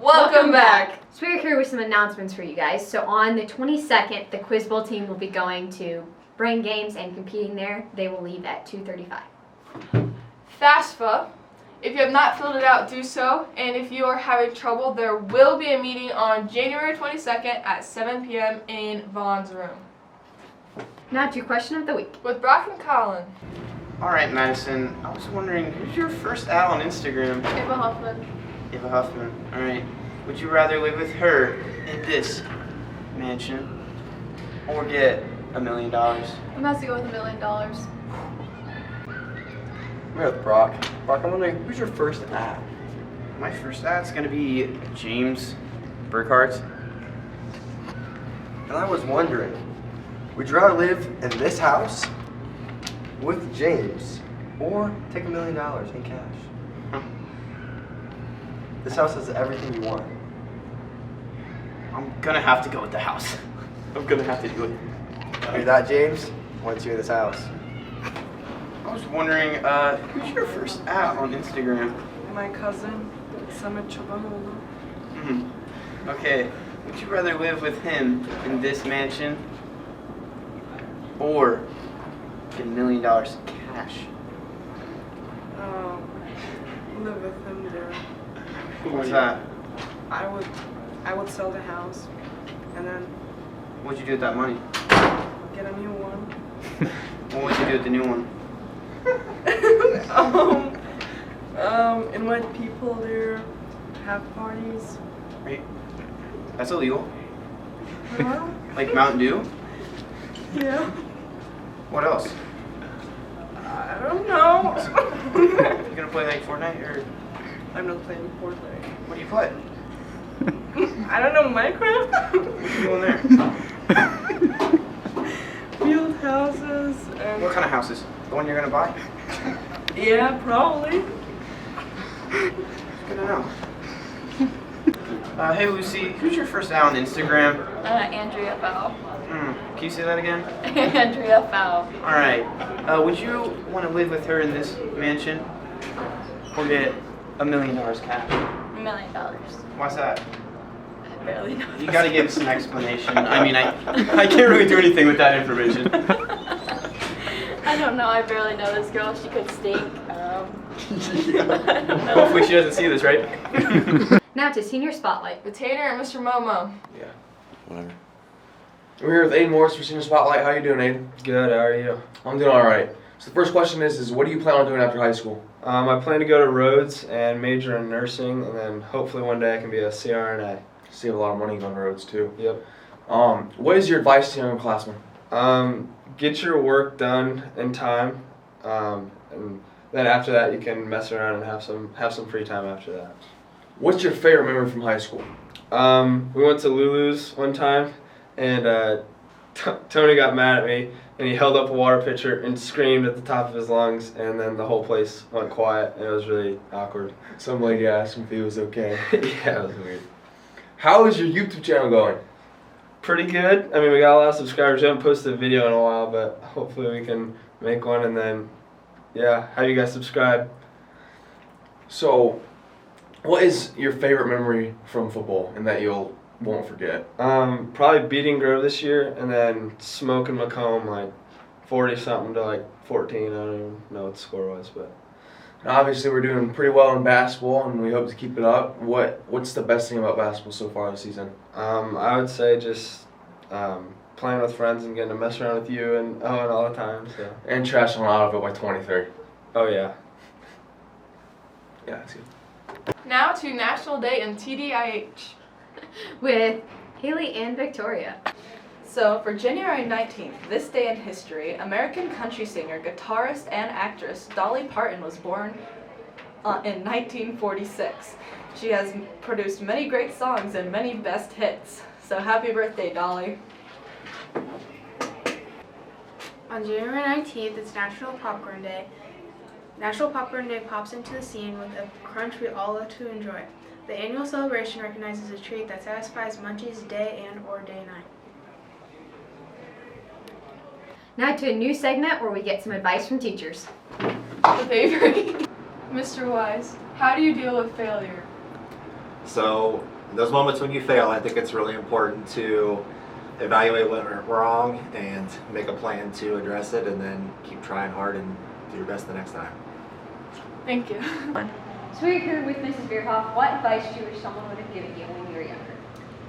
Welcome back! So we're here with some announcements for you guys. So on the 22nd, the Quiz Bowl team will be going to Brain Games and competing there. They will leave at 2:35. FAFSA. If you have not filled it out, do so. And if you are having trouble, there will be a meeting on January 22nd at 7 p.m. in Vaughn's room. Now to question of the week. With Brock and Colin. Alright, Madison, I was wondering, who's your first ad on Instagram? Ava Huffman. Ava Huffman. Alright. Would you rather live with her in this mansion or get $1 million? I'm about to go with $1 million. I'm here with Brock. Brock, I'm wondering, who's your first ad? My first ad's gonna be James Burkhart. And I was wondering, would you rather live in this house with James or take $1 million in cash? This house has everything you want. I'm gonna have to go with the house. I'm gonna have to do it. Hear that, James? Once you're in this house. I was wondering, who's your first ad on Instagram? My cousin, Summit Chabanolo. Okay, would you rather live with him in this mansion or get $1 million cash? Live with him there. What's that? I would sell the house and then What'd you do with that money? get a new one. What would you do with the new one? Invite people there, have parties. Right. That's illegal. Huh? Like Mountain Dew? Yeah. What else? I don't know. You gonna play like Fortnite or I'm not playing Fortnite. what do you play? I don't know, Minecraft? What are you doing there? Build houses and What kind of houses? The one you're gonna buy? yeah, probably. Good to know. Hey Lucy, who's your first ad on Instagram? Andrea Fowl. Can you say that again? Andrea Fowl. Alright. Would you want to live with her in this mansion or get $1 million cash? $1 million. Why's that? I barely know. You gotta give some explanation. I mean, I can't really do anything with that information. I don't know. I barely know this girl. She could stink. Hopefully she doesn't see this, right? Now to Senior Spotlight. The Tater and Mr. Momo. Yeah, whatever. We're here with Aiden Morris for Senior Spotlight. How you doing, Aiden? Good, how are you? I'm doing all right. So the first question is what do you plan on doing after high school? I plan to go to Rhodes and major in nursing, and then hopefully one day I can be a CRNA. Save a lot of money going to Rhodes too. Yep. What is your advice to young classmen? Get your work done in time, and then after that you can mess around and have some free time after that. What's your favorite memory from high school? We went to Lulu's one time, and Tony got mad at me, and he held up a water pitcher and screamed at the top of his lungs, and then the whole place went quiet, and it was really awkward. Some lady asked him if he was okay. Yeah, it was weird. How is your YouTube channel going? Pretty good. I mean, we got a lot of subscribers. We haven't posted a video in a while, but hopefully we can make one, and then, yeah, have you guys subscribe. So, what is your favorite memory from football and that you won't forget? Probably beating Grove this year, and then smoking Macomb like 40-something to like 14. I don't even know what the score was, but And obviously, we're doing pretty well in basketball, and we hope to keep it up. What's the best thing about basketball so far this season? I would say just playing with friends and getting to mess around with you and Owen all the time. So. And trashing out of it by 23. Oh yeah. Yeah, that's good. Now to National Day in TDIH. With Haley and Victoria. So, for January 19th, this day in history, American country singer, guitarist, and actress Dolly Parton was born in 1946. She has produced many great songs and many best hits. So, happy birthday, Dolly. On January 19th, it's National Popcorn Day. National Popcorn Day pops into the scene with a crunch we all love to enjoy. The annual celebration recognizes a treat that satisfies munchies day and or day night. Now to a new segment where we get some advice from teachers. The favorite. Mr. Wise, how do you deal with failure? So In those moments when you fail, I think it's really important to evaluate what went wrong and make a plan to address it, and then keep trying hard and do your best the next time. Thank you. So we're here with Mrs. Bierhoff. What advice do you wish someone would have given you when you were younger?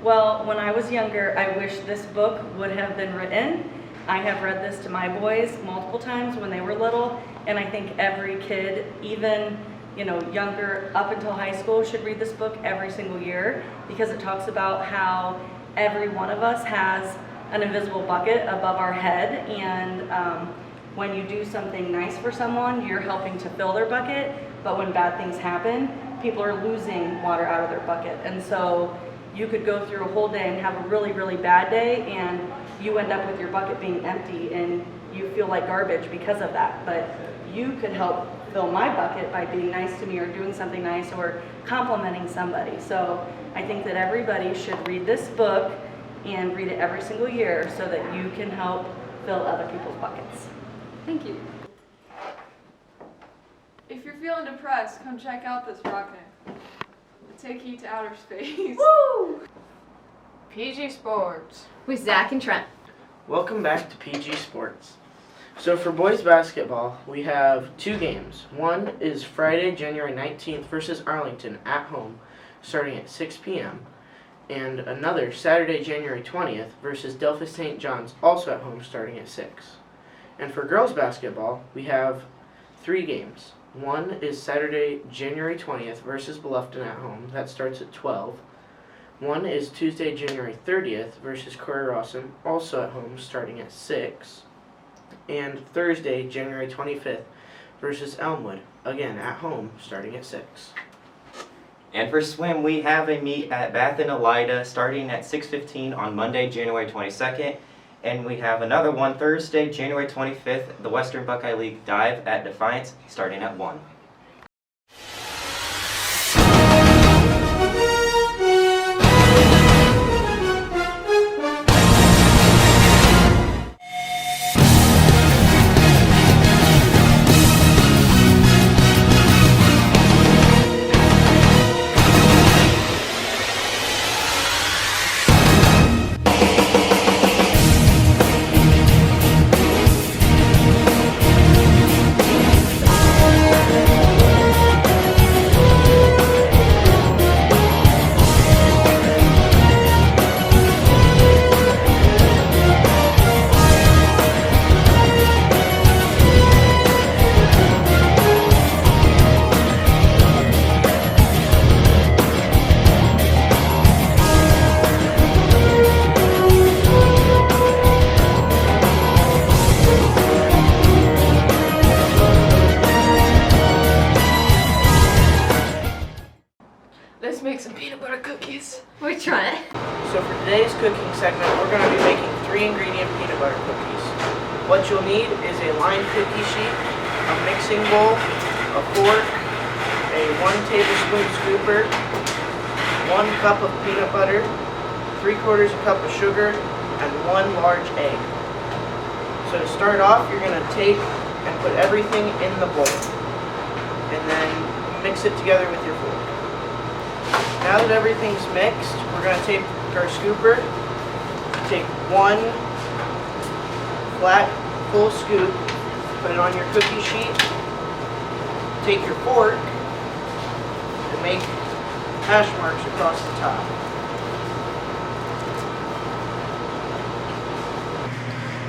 Well, when I was younger, I wish this book would have been written. I have read this to my boys multiple times when they were little, and I think every kid, even younger up until high school, should read this book every single year, because it talks about how every one of us has an invisible bucket above our head, and when you do something nice for someone, you're helping to fill their bucket, but when bad things happen, people are losing water out of their bucket. And so you could go through a whole day and have a really, really bad day, and you end up with your bucket being empty and you feel like garbage because of that. But you could help fill my bucket by being nice to me or doing something nice or complimenting somebody. So I think that everybody should read this book and read it every single year so that you can help fill other people's buckets. Thank you. If you're feeling depressed, come check out this rocket. It'll take you to outer space. Woo! PG Sports. With Zach and Trent. Welcome back to PG Sports. So for boys basketball, we have 2 games. One is Friday, January 19th versus Arlington at home, starting at 6 p.m. And another Saturday, January 20th versus Delphus St. John's, also at home, starting at 6. And for girls basketball, we have 3 games. One is Saturday, January 20th versus Bluffton at home. That starts at 12. One is Tuesday, January 30th versus Corey Rawson, also at home, starting at 6. And Thursday, January 25th versus Elmwood, again at home, starting at 6. And for swim, we have a meet at Bath and Elida starting at 6:15 on Monday, January 22nd. And we have another one Thursday, January 25th, the Western Buckeye League dive at Defiance starting at 1. Let's make some peanut butter cookies. We're trying. So for today's cooking segment, we're going to be making 3-ingredient peanut butter cookies. What you'll need is a lined cookie sheet, a mixing bowl, a fork, a 1 tablespoon scooper, 1 cup of peanut butter, 3/4 cup of sugar, and 1 large egg. So to start off, you're going to take and put everything in the bowl, and then mix it together with your fork. Now that everything's mixed, we're going to take our scooper, take 1 flat, full scoop, put it on your cookie sheet, take your fork, and make hash marks across the top.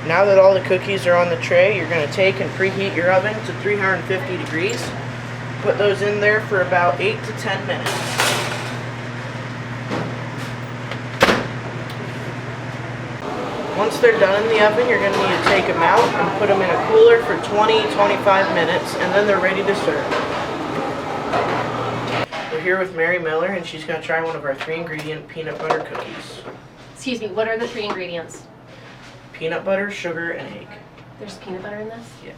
Now that all the cookies are on the tray, you're going to take and preheat your oven to 350 degrees. Put those in there for about 8 to 10 minutes. Once they're done in the oven, you're going to need to take them out and put them in a cooler for 20-25 minutes, and then they're ready to serve. We're here with Mary Miller, and she's going to try one of our 3-ingredient peanut butter cookies. Excuse me, what are the 3 ingredients? Peanut butter, sugar, and egg. There's peanut butter in this? Yes.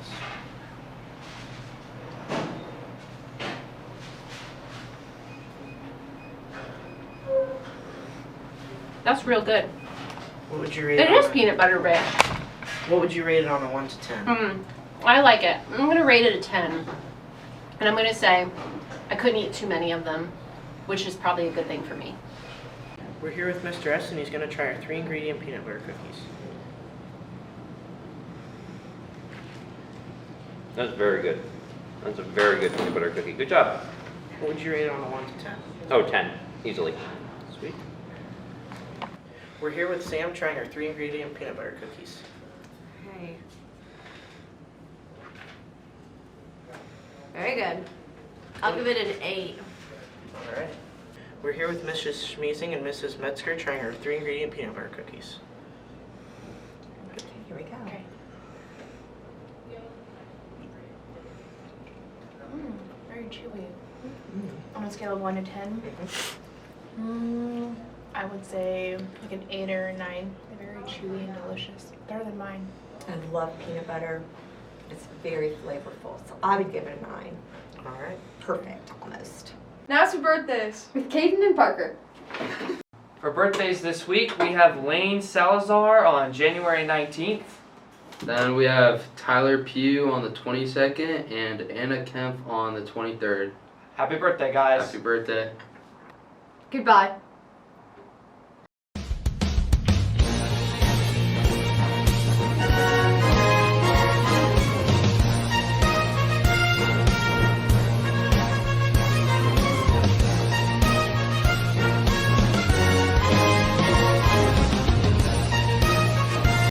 That's real good. What would you rate It it is on? peanut butter rich. What would you rate it on a 1 to 10? I like it. I'm going to rate it a 10. And I'm going to say I couldn't eat too many of them, which is probably a good thing for me. We're here with Mr. S, and he's going to try our 3-ingredient peanut butter cookies. That's very good. That's a very good peanut butter cookie. Good job. What would you rate it on a 1 to 10? Oh, 10. Easily. Sweet. We're here with Sam trying our 3-ingredient peanut butter cookies. Hey. Very good. I'll give it an 8. Alright. We're here with Mrs. Schmeezing and Mrs. Metzger trying our 3-ingredient peanut butter cookies. Okay, here we go. Okay. Very chewy. On a scale of 1 to 10, I would say like an 8 or a 9. They're very chewy and delicious. Better than mine. I love peanut butter. It's very flavorful, so I would give it a 9. Alright. Perfect, almost. Now it's for birthdays. With Caden and Parker. For birthdays this week, we have Lane Salazar on January 19th. Then we have Tyler Pugh on the 22nd and Anna Kemp on the 23rd. Happy birthday, guys. Happy birthday. Goodbye.